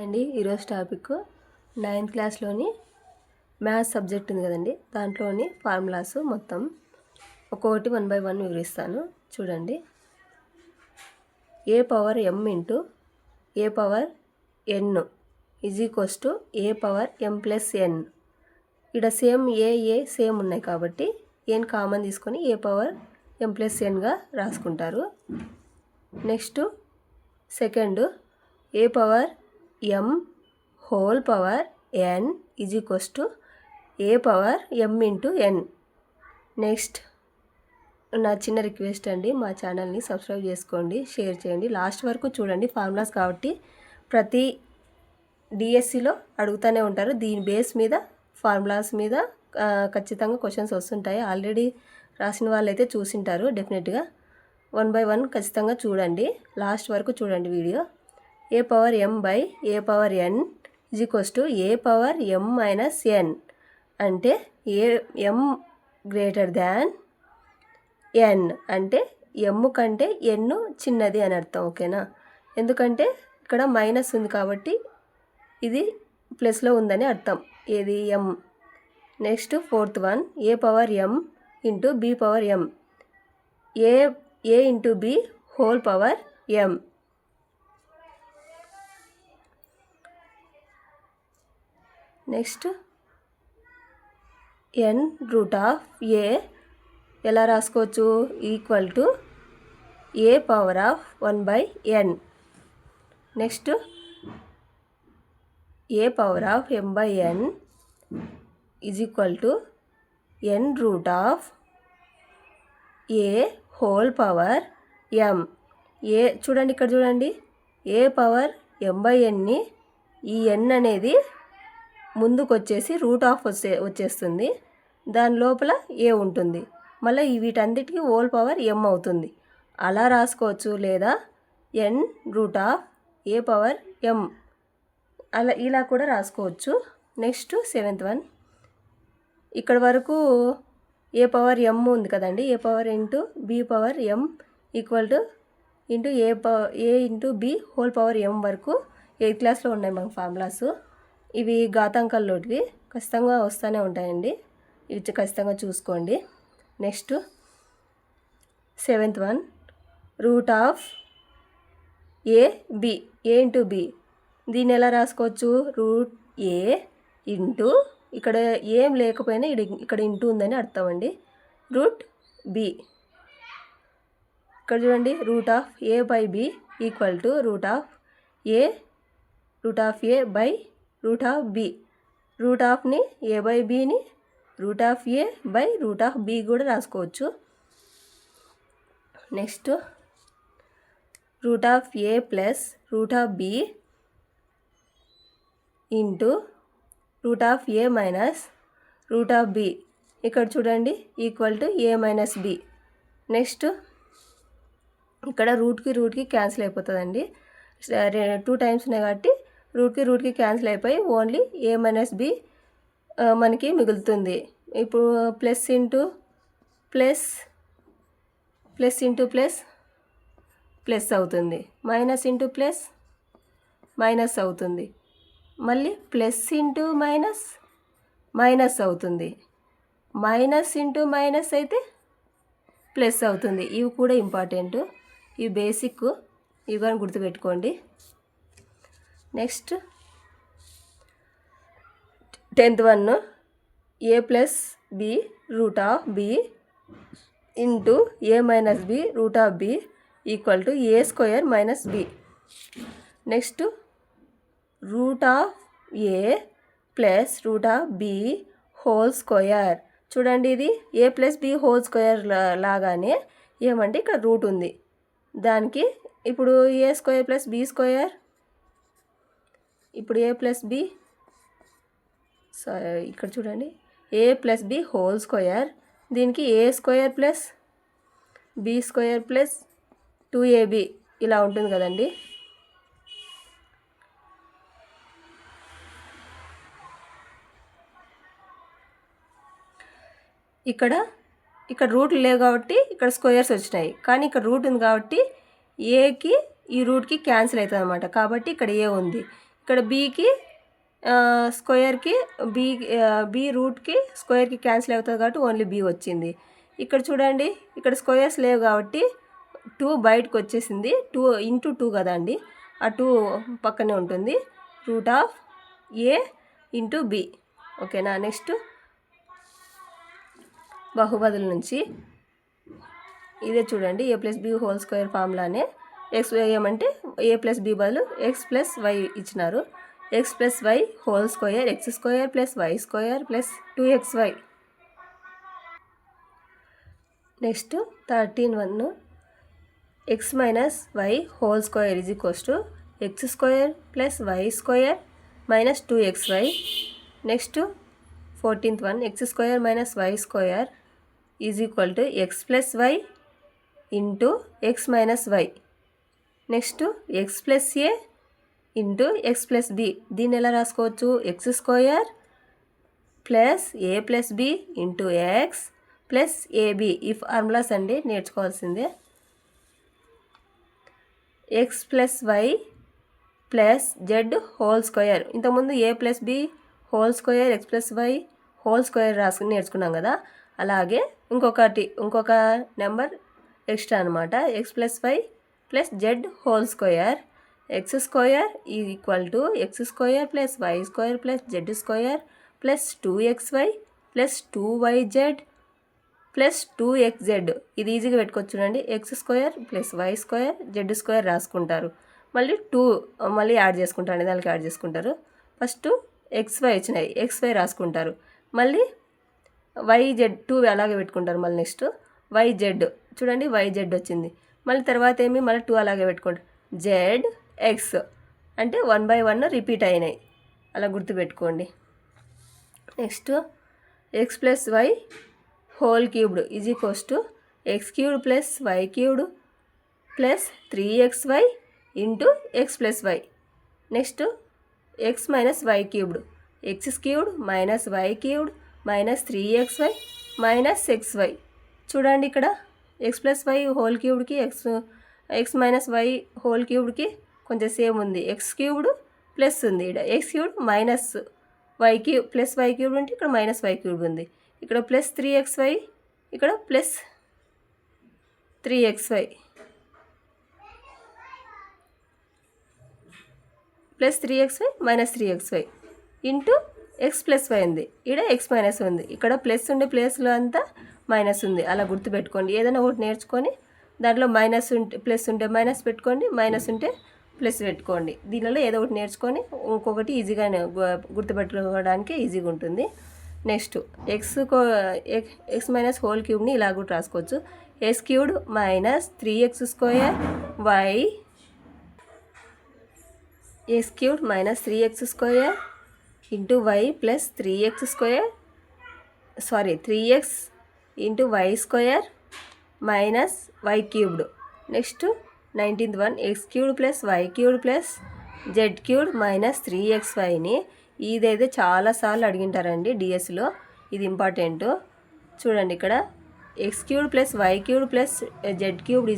అండి ఈరోజు topic 9th క్లాస్లోని maths subject ఉంది కదండి, దాంట్లోని ఫార్ములాస్ మొత్తం ఒక్కొక్కటి 1 by 1 వివరిస్తాను. చూడండి. a power m into a power n is equals to a power m plus n. ఇక్కడ సేమ్ ఏ సేమ్ ఉన్నాయి కాబట్టి n కామన్ తీసుకొని a పవర్ m ప్లస్ nగా రాసుకుంటారు. Next second a power m whole power n is equals to a power m into n. Next నా చిన్న request అండి, మా ఛానల్ని సబ్స్క్రైబ్ చేసుకోండి, షేర్ చేయండి, లాస్ట్ వరకు చూడండి. ఫార్ములాస్ కాబట్టి ప్రతి డిఎస్సిలో అడుగుతూనే ఉంటారు. దీని బేస్ మీద ఫార్ములాస్ మీద ఖచ్చితంగా క్వశ్చన్స్ వస్తుంటాయి. ఆల్రెడీ రాసిన వాళ్ళైతే చూసింటారు డెఫినెట్గా. 1 by 1 ఖచ్చితంగా చూడండి, లాస్ట్ వరకు చూడండి video. a power m by a power n is equals to a power m minus n. అంటే m గ్రేటర్ దాన్ n, అంటే m కంటే n చిన్నది అని అర్థం. ఓకేనా? ఎందుకంటే ఇక్కడ మైనస్ ఉంది కాబట్టి ఇది ప్లస్లో ఉందని అర్థం. ఏది m. Next fourth one a power m into b power m. a into b whole power m. Next n route of a ఎలా రాసుకోవచ్చు? Equal to a power of 1 by n. Next a power of m by n is equal to n route of a whole power m. చూడండి, ఇక్కడ చూడండి, a power m by nని ఈ n అనేది ముందుకు వచ్చేసి root of వచ్చేస్తుంది, దాని లోపల a ఉంటుంది, మళ్ళీ వీటన్నిటికీ హోల్ పవర్ m అవుతుంది. అలా రాసుకోవచ్చు, లేదా n route of a power m ఇలా కూడా రాసుకోవచ్చు. నెక్స్ట్ సెవెంత్ వన్, ఇక్కడ వరకు a పవర్ m ఉంది కదండి, a power into b power m equal to into a into b whole power m వరకు 8th క్లాస్లో ఉన్నాయి మన ఫార్ములాస్. ఇవి ఘాతాంకాల్లోటివి ఖచ్చితంగా వస్తూనే ఉంటాయండి, ఇవి ఖచ్చితంగా చూసుకోండి. Next seventh one, route of a into b. దీన్ని ఎలా రాసుకోవచ్చు? రూట్ a ఇంటూ, ఇక్కడ ఏం లేకపోయినా ఇక్కడ ఇంటూ ఉందని అర్థం అండి, రూట్ b. ఇక్కడ చూడండి, root of a by b equal to root of a by root of b. Root ఆఫ్ని a బై bని root of a by root of b కూడా రాసుకోవచ్చు. Next root of a plus root of b into root of a minus root of b. ఇక్కడ చూడండి, equal to a minus b. Next ఇక్కడ రూట్కి cancel అయిపోతుందండి, 2 times ఉన్నాయి కాబట్టి రూట్కి క్యాన్సిల్ అయిపోయి ఓన్లీ a మైనస్ b మనకి మిగులుతుంది. ఇప్పుడు plus into plus, plus into plus plus అవుతుంది, మైనస్ ఇంటూ ప్లస్ మైనస్ అవుతుంది, మళ్ళీ ప్లస్ ఇంటూ మైనస్ మైనస్ అవుతుంది, మైనస్ ఇంటూ మైనస్ అయితే ప్లస్ అవుతుంది. ఇవి కూడా ఇంపార్టెంట్, ఇవి బేసిక్, ఇవి కానీ గుర్తుపెట్టుకోండి. Next 10th one, a plus b route of b into a minus b route of b equal to a square minus b. Next root of a plus root of b whole square. చూడండి, ఇది a plus b whole square లాగానే ఏమంటే ఇక్కడ route ఉంది, దానికి ఇప్పుడు a square plus b square, ఇప్పుడు a plus b, ఇక్కడ చూడండి, a plus b whole square, దీనికి a square plus b square plus 2ab ఇలా ఉంటుంది కదండి. ఇక్కడ రూట్లు లేవు కాబట్టి ఇక్కడ స్క్వేర్స్ వచ్చినాయి, కానీ ఇక్కడ రూట్ ఉంది కాబట్టి ఏకి ఈ రూట్కి క్యాన్సిల్ అవుతుంది అనమాట, కాబట్టి ఇక్కడ ఏ ఉంది. ఇక్కడ బీకి స్క్వేర్కి బీ రూట్కి స్క్వేర్కి క్యాన్సిల్ అవుతుంది కాబట్టి ఓన్లీ బీ వచ్చింది. ఇక్కడ చూడండి, ఇక్కడ స్క్వేర్స్ లేవు కాబట్టి 2 బయటకు వచ్చేసింది. 2 ఇంటూ 2 కదండి, ఆ 2 పక్కనే ఉంటుంది. Root of a into b. ఓకేనా. నెక్స్ట్ బహుపదుల నుంచి ఇదే చూడండి, a plus b whole square ఫార్ములానే. ఎక్స్ ఏమంటే ఏ ప్లస్ బి బదులు ఎక్స్ ప్లస్ వై ఇచ్చినారు. X plus y whole square x square plus y square plus 2xy. Next 13(1) x minus y whole square is equals to x square plus y square minus 2xy. Next 14th(1) x square minus y square is equal to X plus y into x minus y. Next x plus a into x plus b. దీన్ని ఎలా రాసుకోవచ్చు? X square plus a plus b into x plus a b. ఈ formulas అండి నేర్చుకోవాల్సిందే. X plus y plus z whole square. ఇంతకుముందు a plus b whole square x plus y whole square రాసుకుని నేర్చుకున్నాం కదా, అలాగే ఇంకొక నెంబర్ ఎక్స్ట్రా అనమాట. X plus y plus z whole square x square is equal to x square plus y square plus z square plus 2xy plus 2yz plus 2xz. ఇది ఈజీగా పెట్టుకోవచ్చు చూడండి. X square plus y square z square రాసుకుంటారు, మళ్ళీ 2 మళ్ళీ add చేసుకుంటారు, దానికి add చేసుకుంటారు. ఫస్ట్ xy వచ్చినాయి, xy రాసుకుంటారు, మళ్ళీ yz 2 అలాగే పెట్టుకుంటారు. మళ్ళీ నెక్స్ట్ yz చూడండి, yz వచ్చింది. మళ్ళీ తర్వాత మళ్ళీ 2 అలాగే పెట్టుకుంటారు. zx అంటే 1 by 1 రిపీట్ అయినాయి, అలా గుర్తుపెట్టుకోండి. Next x plus y whole cubed is equals to x cubed plus y cubed plus 3xy into x plus y. Next x minus y cubed x cubed minus y cubed minus 3xy minus xy. చూడండి ఇక్కడ x plus y whole క్యూబ్డ్కి x minus y whole క్యూబ్డ్కి కొంచెం same ఉంది. X cubed plus ఉంది, ఇక్కడ x cubed minus y cube plus y cube ఉంటే ఇక్కడ మైనస్ వై క్యూబ్ ఉంది. ఇక్కడ ప్లస్ 3xy ఇక్కడ plus 3xy plus 3xy minus 3xy into x plus y ఉంది, ఇక్కడ ఎక్స్ మైనస్ ఉంది. ఇక్కడ ప్లస్ ఉండే ప్లేస్లో అంతా మైనస్ ఉంది, అలా గుర్తుపెట్టుకోండి. ఏదైనా ఒకటి నేర్చుకొని దాంట్లో మైనస్ ఉంటే ప్లస్ ఉంటే మైనస్ పెట్టుకోండి, మైనస్ ఉంటే ప్లస్ పెట్టుకోండి. దీనిలో ఏదో ఒకటి నేర్చుకొని ఇంకొకటి ఈజీగానే గుర్తుపెట్టుకోవడానికి ఈజీగా ఉంటుంది. నెక్స్ట్ ఎక్స్ మైనస్ హోల్ క్యూబ్ని ఇలా కూడా రాసుకోవచ్చు. X cubed minus 3x square y x cubed minus 3x square into y plus 3x into y square minus y cubed. Next 19th(1) x cubed plus y cubed plus z cubed minus 3xyని ఇదైతే చాలాసార్లు అడిగింటారండి డిఎస్లో, ఇది important. చూడండి ఇక్కడ x cubed plus y cubed plus z cubed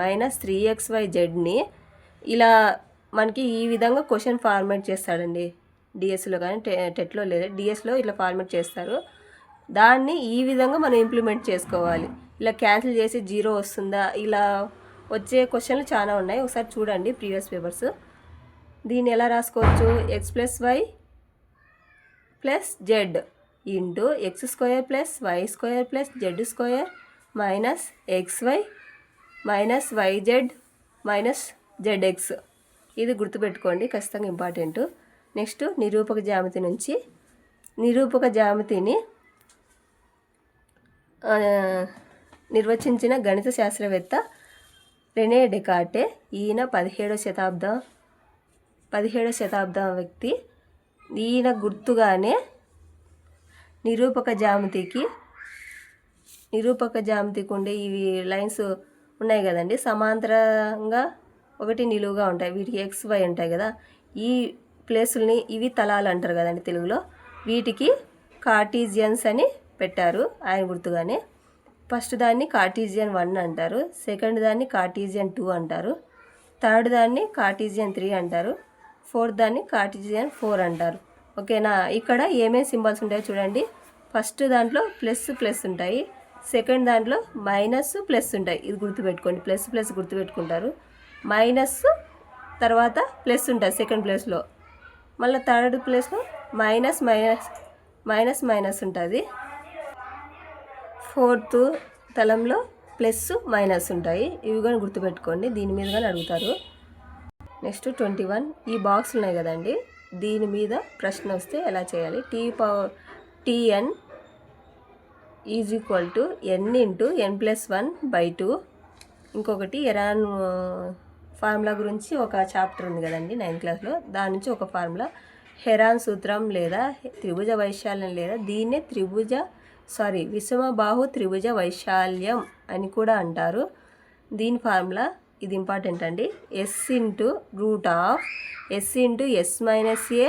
minus 3xyzని ఇలా మనకి ఈ విధంగా క్వశ్చన్ ఫార్మేట్ చేస్తాడండి డిఎస్లో, కానీ టెట్లో లేదు, డిఎస్లో ఇట్లా ఫార్మేట్ చేస్తారు. దాన్ని ఈ విధంగా మనం ఇంప్లిమెంట్ చేసుకోవాలి. ఇలా క్యాన్సిల్ చేసి 0 వస్తుందా, ఇలా వచ్చే క్వశ్చన్లు చాలా ఉన్నాయి, ఒకసారి చూడండి ప్రీవియస్ పేపర్స్. దీన్ని ఎలా రాసుకోవచ్చు? X plus y plus z into x square plus y square plus z square minus xy minus yz minus zx. ఇది గుర్తుపెట్టుకోండి, ఖచ్చితంగా ఇంపార్టెంట్. నెక్స్ట్ నిరూపక జ్యామితి నుంచి నిరూపక జ్యామితిని నిర్వచించిన గణిత శాస్త్రవేత్త రెనే డెకార్టే. ఈయన 17వ శతాబ్దం వ్యక్తి. ఈయన గుర్తుగానే నిరూపక జ్యామితికి ఉండే ఇవి లైన్స్ ఉన్నాయి కదండి, సమాంతరంగా ఒకటి నిలువుగా ఉంటాయి, వీటికి XY ఉంటాయి కదా, ఈ ప్లేసుల్ని ఇవి తలాలు అంటారు కదండి తెలుగులో, వీటికి కార్టీజియన్స్ అని పెట్టారు ఆయన గుర్తుగానే. ఫస్ట్ దాన్ని కార్టీజియన్ 1 అంటారు, సెకండ్ దాన్ని కార్టీజియన్ 2 అంటారు, థర్డ్ దాన్ని కార్టీజియన్ 3 అంటారు, ఫోర్త్ దాన్ని కార్టీజియన్ 4 అంటారు. ఓకేనా. ఇక్కడ ఏమేమి సింబల్స్ ఉంటాయో చూడండి. ఫస్ట్ దాంట్లో ప్లస్ ప్లస్ ఉంటాయి, సెకండ్ దాంట్లో మైనస్ ప్లస్ ఉంటాయి. ఇది గుర్తుపెట్టుకోండి, ప్లస్ ప్లస్ గుర్తుపెట్టుకుంటారు. మైనస్ తర్వాత ప్లస్ ఉంటుంది సెకండ్ ప్లేస్లో, మళ్ళీ థర్డ్ ప్లేస్లో మైనస్ మైనస్ మైనస్ మైనస్ ఉంటుంది. ఫోర్త్ తలంలో ప్లస్ మైనస్ ఉంటాయి. ఇవి కానీ గుర్తుపెట్టుకోండి, దీని మీద కానీ అడుగుతారు. నెక్స్ట్ 21 ఈ బాక్స్ ఉన్నాయి కదండి, దీని మీద ప్రశ్న వస్తే ఎలా చేయాలి. Tn is equal to n into n+1/2. ఇంకొకటి ఎరాన్ ఫార్ములా గురించి ఒక చాప్టర్ ఉంది కదండి 9th క్లాస్లో, దాని నుంచి ఒక ఫార్ములా హెరాన్ సూత్రం లేదా త్రిభుజ వైశాల్యం లేదా దీన్నే విషమబాహు త్రిభుజ వైశాల్యం అని కూడా అంటారు. దీని ఫార్ములా ఇది ఇంపార్టెంట్ అండి. s into root of s into s minus a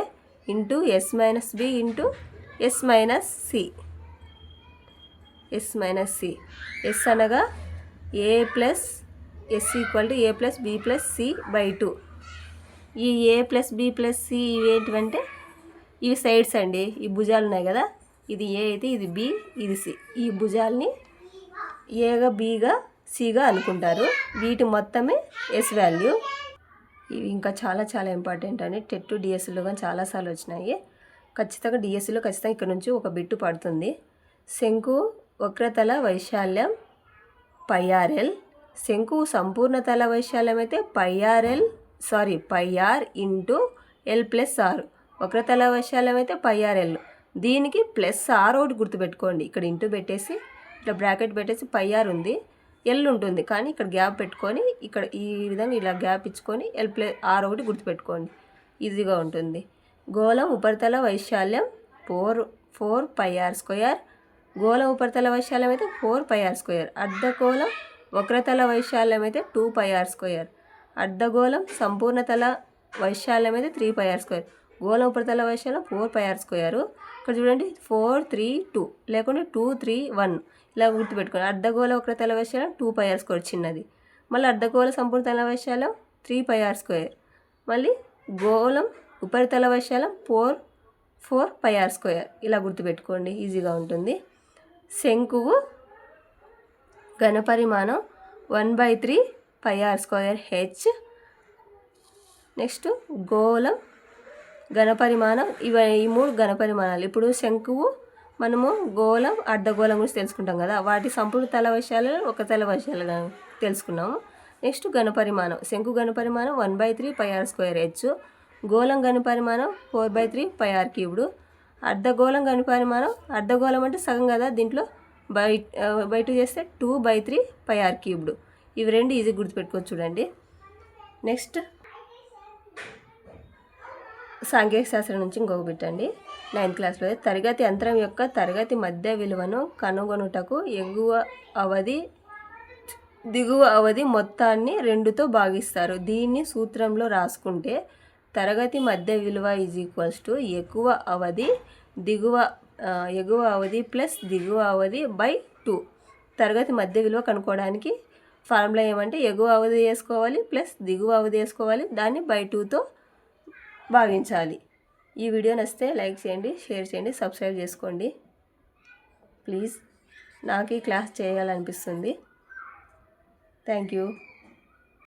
into s minus b into s minus c. s అనగా a plus s equal to a plus b plus c/2. ఈ a plus b plus c ఇవేంటివంటే ఇవి sides అండి. ఈ భుజాలు ఉన్నాయి కదా, ఇది a అయితే ఇది b ఇది c. ఈ భుజాల్ని ఏగా బీగా సిగా అనుకుంటారు. వీటి మొత్తమే ఎస్ వాల్యూ. ఇవి ఇంకా చాలా చాలా ఇంపార్టెంట్ అండి. టెట్ డిఎస్సిలో కానీ చాలాసార్లు వచ్చినాయి. ఖచ్చితంగా డిఎస్సిలో ఖచ్చితంగా ఇక్కడ నుంచి ఒక బిట్టు పడుతుంది. శంకు వక్రతల వైశాల్యం πr/l, శంకు సంపూర్ణతల వైశాల్యం అయితే πr ఇంటూ l+r, వక్రతల వైశాల్యం అయితే πr/l. దీనికి +r ఒకటి గుర్తుపెట్టుకోండి. ఇక్కడ ఇంటూ పెట్టేసి ఇట్లా బ్రాకెట్ పెట్టేసి πr ఉంది, ఎల్ ఉంటుంది, కానీ ఇక్కడ గ్యాప్ పెట్టుకొని ఇక్కడ ఈ విధంగా ఇలా గ్యాప్ ఇచ్చుకొని l+r ఒకటి గుర్తుపెట్టుకోండి, ఈజీగా ఉంటుంది. గోళం ఉపరితల వైశాల్యం 4πr², గోళం ఉపరితల వైశాల్యం అయితే 4πr². అర్ధగోళం వక్రతల వైశాల్యం అయితే 2πr², అర్ధగోళం సంపూర్ణతల వైశాల్యం అయితే 3πr², గోళం ఉపరితల వైశాల్యం 4πr². ఇక్కడ చూడండి 4 3 2 లేకుంటే 2 3 1 ఇలా గుర్తుపెట్టుకోండి. అర్ధగోళ వక్రతల వైశాల్యం 2πr² చిన్నది, మళ్ళీ అర్ధగోళ సంపూర్ణతల వైశాల్యం 3πr², మళ్ళీ గోళం ఉపరితల వైశాల్యం 4πr². ఇలా గుర్తుపెట్టుకోండి, ఈజీగా ఉంటుంది. శంకువు ఘనపరిమాణం 1/3πr²h. నెక్స్ట్ గోళం ఘనపరిమాణం, ఈ 3 ఘనపరిమాణాలు. ఇప్పుడు శంకువు మనము గోళం అర్ధగోళం గురించి తెలుసుకుంటాం కదా, వాటి సంపూర్ణ తల వైశాల్యం ఒక తల వైశాల్యం తెలుసుకున్నాము. నెక్స్ట్ ఘనపరిమాణం, శంకు ఘనపరిమాణం 1/3πr²h, గోళం ఘనపరిమాణం 4/3πr³, అర్ధగోళం ఘనపరిమాణం, అర్ధగోళం అంటే సగం కదా, దీంట్లో బై 2 చేస్తే 2/3πr³. ఇవి రెండు ఈజీ గుర్తుపెట్టుకోవచ్చు చూడండి. నెక్స్ట్ సాంఘిక శాస్త్రం నుంచి ఇంకొక బిట్ అండి 9th క్లాస్లో. తరగతి యంత్రం యొక్క తరగతి మధ్య విలువను కనుగొనుటకు ఎగువ అవధి దిగువ అవధి మొత్తాన్ని 2తో భాగిస్తారు. దీన్ని సూత్రంలో రాసుకుంటే తరగతి మధ్య విలువ ఎగువ అవధి ప్లస్ దిగువ అవధి బై 2. తరగతి మధ్య విలువ కనుక్కోవడానికి ఫార్ములా ఏమంటే ఎగువ అవధి వేసుకోవాలి ప్లస్ దిగువ అవధి వేసుకోవాలి, దాన్ని బై 2తో భాగించాలి. ఈ వీడియో నచ్చితే లైక్ చేయండి, షేర్ చేయండి, సబ్స్క్రైబ్ చేసుకోండి ప్లీజ్. నాకు ఈ క్లాస్ చేయాలనిపిస్తుంది. Thank you.